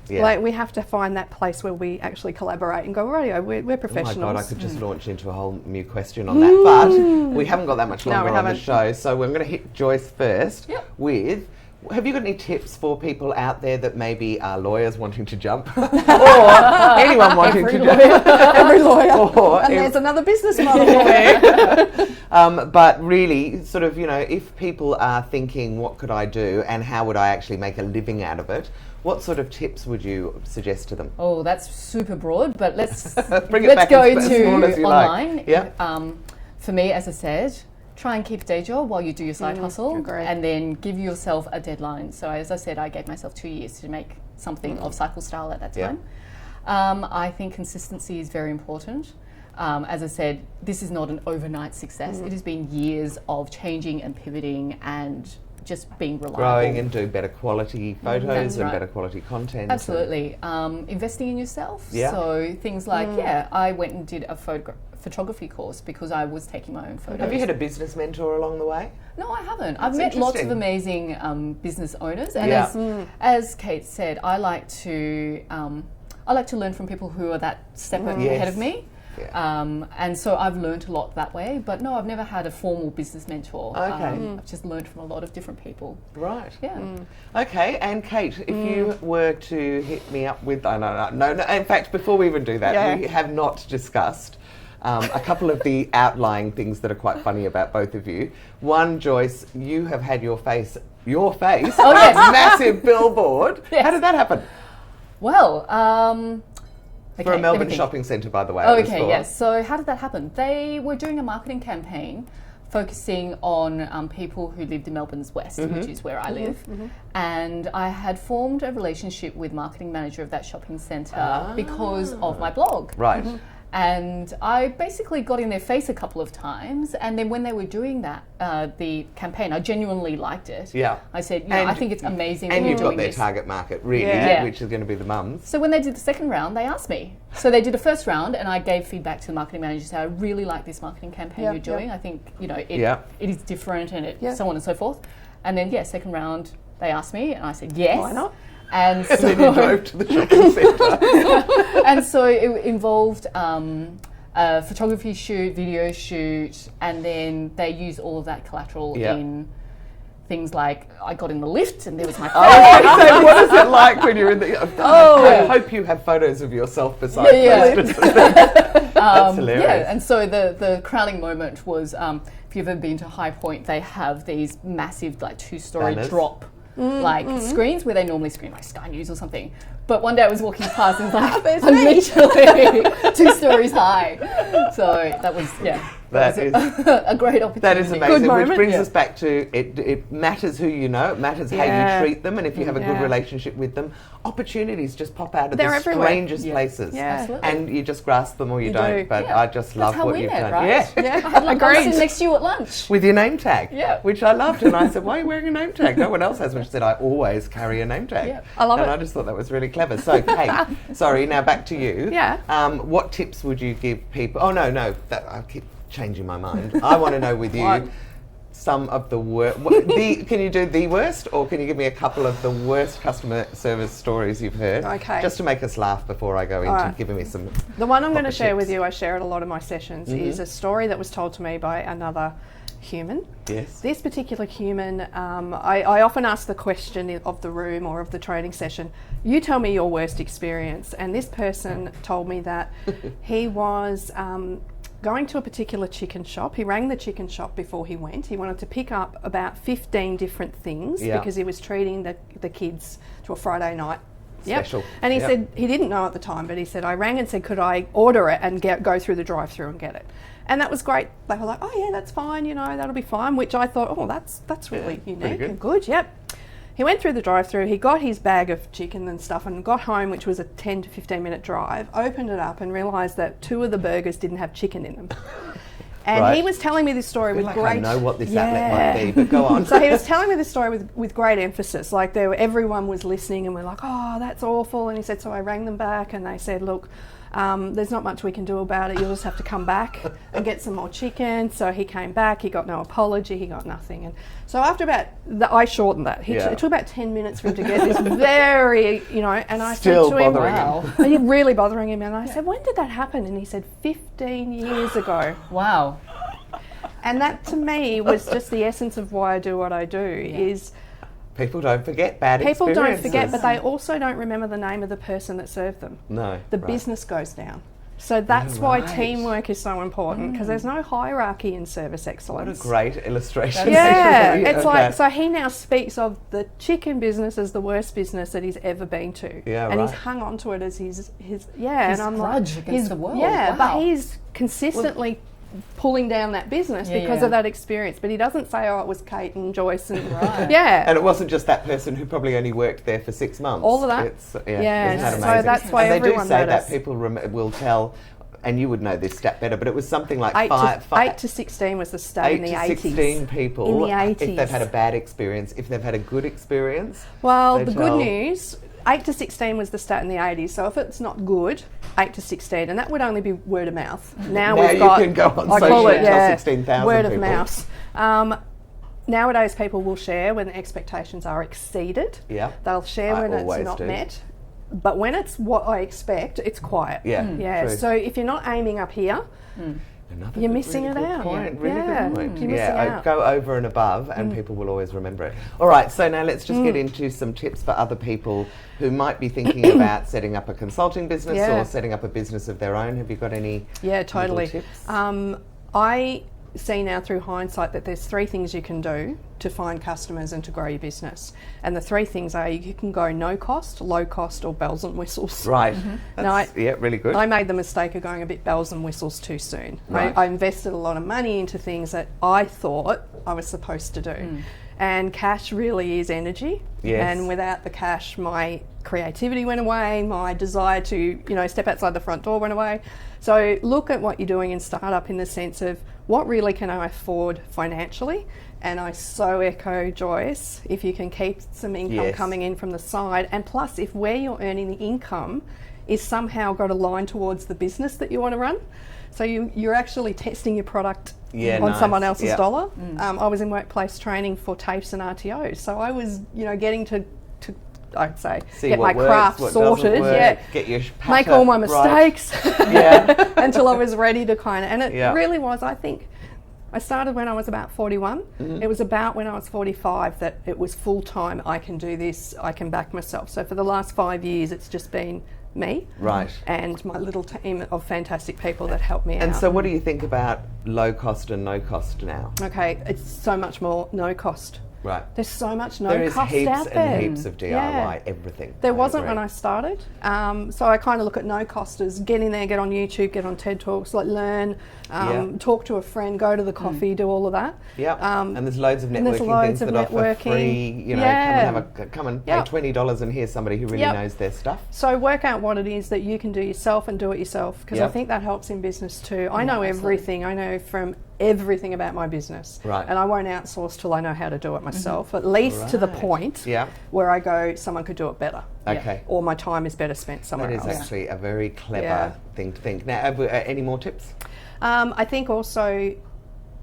Like, we have to find that place where we actually collaborate and go, radio, we're professionals. Oh my God, I could just launch into a whole new question on that, but we haven't got that much longer on the show, so we're going to hit Joyce first with. Have you got any tips for people out there that maybe are lawyers wanting to jump, or anyone wanting to jump? Every lawyer, and there's another business model lawyer. But really, sort of, if people are thinking, what could I do, and how would I actually make a living out of it? What sort of tips would you suggest to them? Oh, that's super broad, but let's Bring it back go as small as you online. Like. Yeah. For me, as I said, try and keep a day job while you do your side hustle, and then give yourself a deadline. So as I said, I gave myself 2 years to make something of cycle style at that time. I think consistency is very important. As I said, this is not an overnight success. It has been years of changing and pivoting and just being reliable. Growing and doing better quality photos and better quality content. Absolutely. Investing in yourself. Yeah. So things like, I went and did a photography course because I was taking my own photos. Have you had a business mentor along the way? No, I haven't. I've met lots of amazing business owners, and as Cate said, I like to learn from people who are that step ahead of me. Yeah. And so I've learned a lot that way, but no, I've never had a formal business mentor. Okay. I've just learned from a lot of different people. Right. Yeah. Okay, and Kate, if you were to hit me up with, no, in fact, before we even do that, we have not discussed a couple of the outlying things that are quite funny about both of you. One, Joyce, you have had your face on a massive billboard. Yes. How did that happen? Well, for a Melbourne shopping centre, by the way. Okay, yes. So how did that happen? They were doing a marketing campaign focusing on people who lived in Melbourne's West, which is where I live. And I had formed a relationship with marketing manager of that shopping centre because of my blog. Right. And I basically got in their face a couple of times, and then when they were doing that, the campaign, I genuinely liked it. Yeah. I said, I think it's amazing. And you've got their target market, really, which is going to be the mums. So when they did the second round, they asked me. So they did the first round, and I gave feedback to the marketing manager, saying, I really like this marketing campaign you're doing. I think, it is different, and so on and so forth. And then, second round, they asked me, and I said yes. Why not? And so, then you drove to the shopping centre. and so it involved a photography shoot, video shoot, and then they use all of that collateral in things like I got in the lift and there was my phone. So what is it like when you're in the... I hope you have photos of yourself beside those. That's hilarious. Yeah, and so the crowning moment was, if you've ever been to High Point, they have these massive, like, 2-story Banners. drop screens where they normally screen like Sky News or something. But one day I was walking past and it's like, I'm literally 2 stories high. So that was, That is a great opportunity. That is amazing, Good which moment. brings us back to it matters who you know, it matters how you treat them, and if you have a good relationship with them, opportunities just pop out of They're the everywhere. strangest places. Yeah. Absolutely. And you just grasp them or you don't. do. But I just love how what we you've met, done. right? Yeah. I was sitting next to you at lunch. With your name tag. Yeah. Which I loved. And I said, why are you wearing a name tag? No one else has. Which said, I always carry a name tag. Yeah. I love and it. I just thought that was really clever. So, Kate, sorry, now back to you. Yeah. What tips would you give people? Oh, no, I keep changing my mind. I want to know with you What? some of the worst. Can you do the worst, or can you give me a couple of the worst customer service stories you've heard? Okay. Just to make us laugh before I go into right. giving me some. The one I'm going to proper share with tips. you, I share at a lot of my sessions, is a story that was told to me by another human. Yes. This particular human, I often ask the question of the room or of the training session, you tell me your worst experience. And this person told me that he was going to a particular chicken shop. He rang the chicken shop before he went. He wanted to pick up about 15 different things because he was treating the kids to a Friday night Special. And he said, he didn't know at the time, but he said, I rang and said, could I order it and go through the drive-through and get it? And that was great. They were like, oh yeah, that's fine, that'll be fine, which I thought, oh, that's really unique good. and good, yep. He went through the drive-through, he got his bag of chicken and stuff and got home, which was a 10 to 15 minute drive, opened it up and realised that 2 of the burgers didn't have chicken in them. And he was telling me this story with great... I know what this outlet might be, but go on. So he was telling me this story with great emphasis, like everyone was listening and we're like, oh, that's awful. And he said, so I rang them back and they said, look, there's not much we can do about it. You'll just have to come back and get some more chicken. So he came back. He got no apology. He got nothing. And so after I shortened that. It took about 10 minutes for him to get this very, and I Still said to him, bothering him. really bothering him. And I said, when did that happen? And he said, 15 years ago. Wow. And that to me was just the essence of why I do what I do is... People don't forget bad People experiences. don't forget, but they also don't remember the name of the person that served them. No. The business goes down. So that's why teamwork is so important, because there's no hierarchy in service excellence. What a great illustration. Yeah, it's like, so he now speaks of the chicken business as the worst business that he's ever been to. Yeah, and right. he's hung on to it as his His and I'm grudge like, against the world. Yeah, Wow. but he's consistently pulling down that business because of that experience. But he doesn't say, oh, it was Kate and Joyce and And it wasn't just that person who probably only worked there for 6 months. All of that. It's, isn't Yeah, that so amazing? that's why and they do everyone say noticed. that people will tell, and you would know this stat better, but it was something like 8 to 16 was the stat in the 8 to 80s. 16 people, In the 80s. if they've had a bad experience, if they've had a good experience. Well, they the tell- good news, 8 to 16 was the stat in the 80s. So if it's not good, 8 to 16, and that would only be word of mouth. Now we've you got, can go on I social call it, and tell 16,000 word of people. mouth. Nowadays, people will share when the expectations are exceeded. Yeah. They'll share I when it's always not do. met. But when it's what I expect, it's quiet. Yeah, Yeah. true. So if you're not aiming up here, Another You're good- missing really it good out. Point. Yeah. Really Yeah. good point. You're missing out. Go over and above, and people will always remember it. All right, so now let's just get into some tips for other people who might be thinking about setting up a consulting business or setting up a business of their own. Have you got any? Yeah, totally. little tips? I see now through hindsight that there's 3 things you can do to find customers and to grow your business. And the 3 things are you can go no cost, low cost, or bells and whistles. Right. Now, That's, really good. I made the mistake of going a bit bells and whistles too soon. Right. I invested a lot of money into things that I thought I was supposed to do. And cash really is energy. Yes. And without the cash, my creativity went away, my desire to, step outside the front door went away. So look at what you're doing in startup in the sense of what really can I afford financially? And I so echo Joyce, if you can keep some income coming in from the side, and plus if where you're earning the income is somehow got a line towards the business that you want to run. So you're actually testing your product Yeah, on nice. someone else's Yeah. dollar. I was in workplace training for TAFEs and RTOs, so I was, getting to I'd say, See get what my works, craft what doesn't sorted, work, get your make patter all my right. mistakes, Yeah. until I was ready to and it Yeah. really was. I think I started when I was about 41. It was about when I was 45 that it was full time. I can do this. I can back myself. So for the last 5 years, it's just been me, Right. and my little team of fantastic people that help me out. And so what do you think about low cost and no cost now? Okay, it's so much more no cost. Right. There's so much no There is cost heaps out there. and heaps of DIY, everything. There wasn't agree. when I started. So I kind of look at no cost as get in there, get on YouTube, get on TED Talks, learn, talk to a friend, go to the coffee, do all of that. Yeah, and there's loads of networking there's loads things of that offer networking. free, come and pay Yep. $20 and hear somebody who really Yep. knows their stuff. So work out what it is that you can do yourself and do it yourself, because I Yep. think that helps in business too. I know everything. I know from everything about my business. Right. And I won't outsource till I know how to do it myself, at least to the Right. point Yeah. where I go, someone could do it better. Okay. Or my time is better spent somewhere That is else. actually a very clever Yeah. thing to think. Now, any more tips? I think also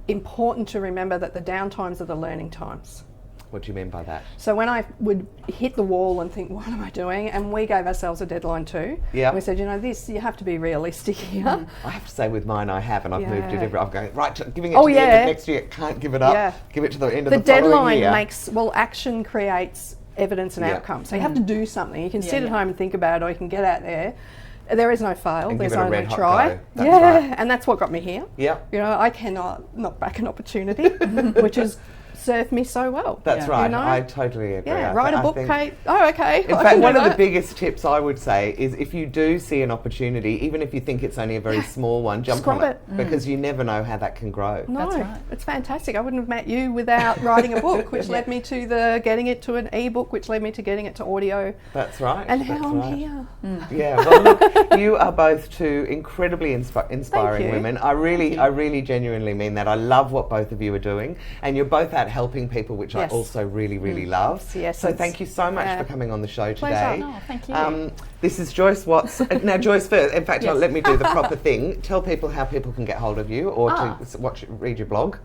important to remember that the downtimes are the learning times. What do you mean by that? So when I would hit the wall and think, what am I doing? And we gave ourselves a deadline too. Yeah. We said, this, you have to be realistic here. I have to say with mine I have, and I've moved it Yeah. I'm going, giving it Oh, to the end yeah. of next year, can't give it up. Yeah. Give it to the end of The the following deadline year. action creates evidence and Yeah. outcome. So you have to do something. You can sit at home and think about it, or you can get out there. There is no fail. And There's give it a only red hot try. go. That's Yeah, right. and that's what got me here. Yeah. I cannot knock back an opportunity, which has served me so well. That's right. You know? I totally agree. Yeah, I write a I book, think- Kate. Oh, okay. In fact, one of the biggest tips I would say is if you do see an opportunity, even if you think it's only a very small one, jump on grab it, it. because you never know how that can grow. No, That's right. it's fantastic. I wouldn't have met you without writing a book, which led me to getting it to an e-book, which led me to getting it to audio. That's right. And that's now I'm right. here. Yeah, well, look, you are both two incredibly inspiring you. women. I really genuinely mean that. I love what both of you are doing, and you're both out helping people, which Yes. I also really love. Yes, So it's- thank you so much yeah. for coming on the show Pleasure. today. Oh, thank you. This is Joyce Watts. Now, Joyce, first, in fact, Yes. let me do the proper thing. Tell people how people can get hold of you or to read your blog.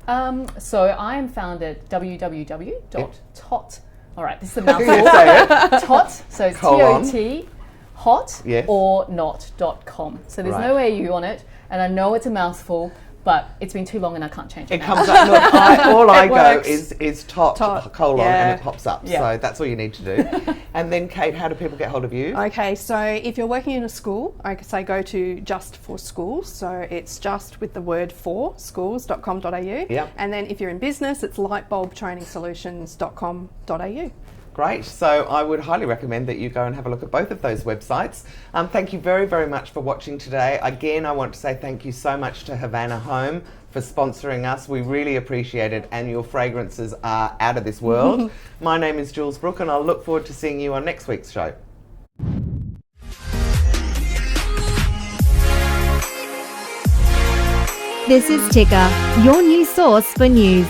So I am found at www.tot. All right, this is a Can you mouthful. say it? TOT, so it's Colon. TOT, hot Yes. or not.com. So there's Right. no AU on it, and I know it's a mouthful, but it's been too long and I can't change it. It now. comes up. Look, all I It go works. is tot, colon, yeah. and it pops up. Yeah. So that's all you need to do. And then, Kate, how do people get hold of you? Okay, so if you're working in a school, I could say go to Just for Schools. So it's just with the word for schools.com.au. Yep. And then if you're in business, it's lightbulbtrainingsolutions.com.au. Great. So I would highly recommend that you go and have a look at both of those websites. Thank you very, very much for watching today. Again, I want to say thank you so much to Havana Home for sponsoring us. We really appreciate it, and your fragrances are out of this world. My name is Jules Brooke, and I'll look forward to seeing you on next week's show. This is Ticker, your new source for news.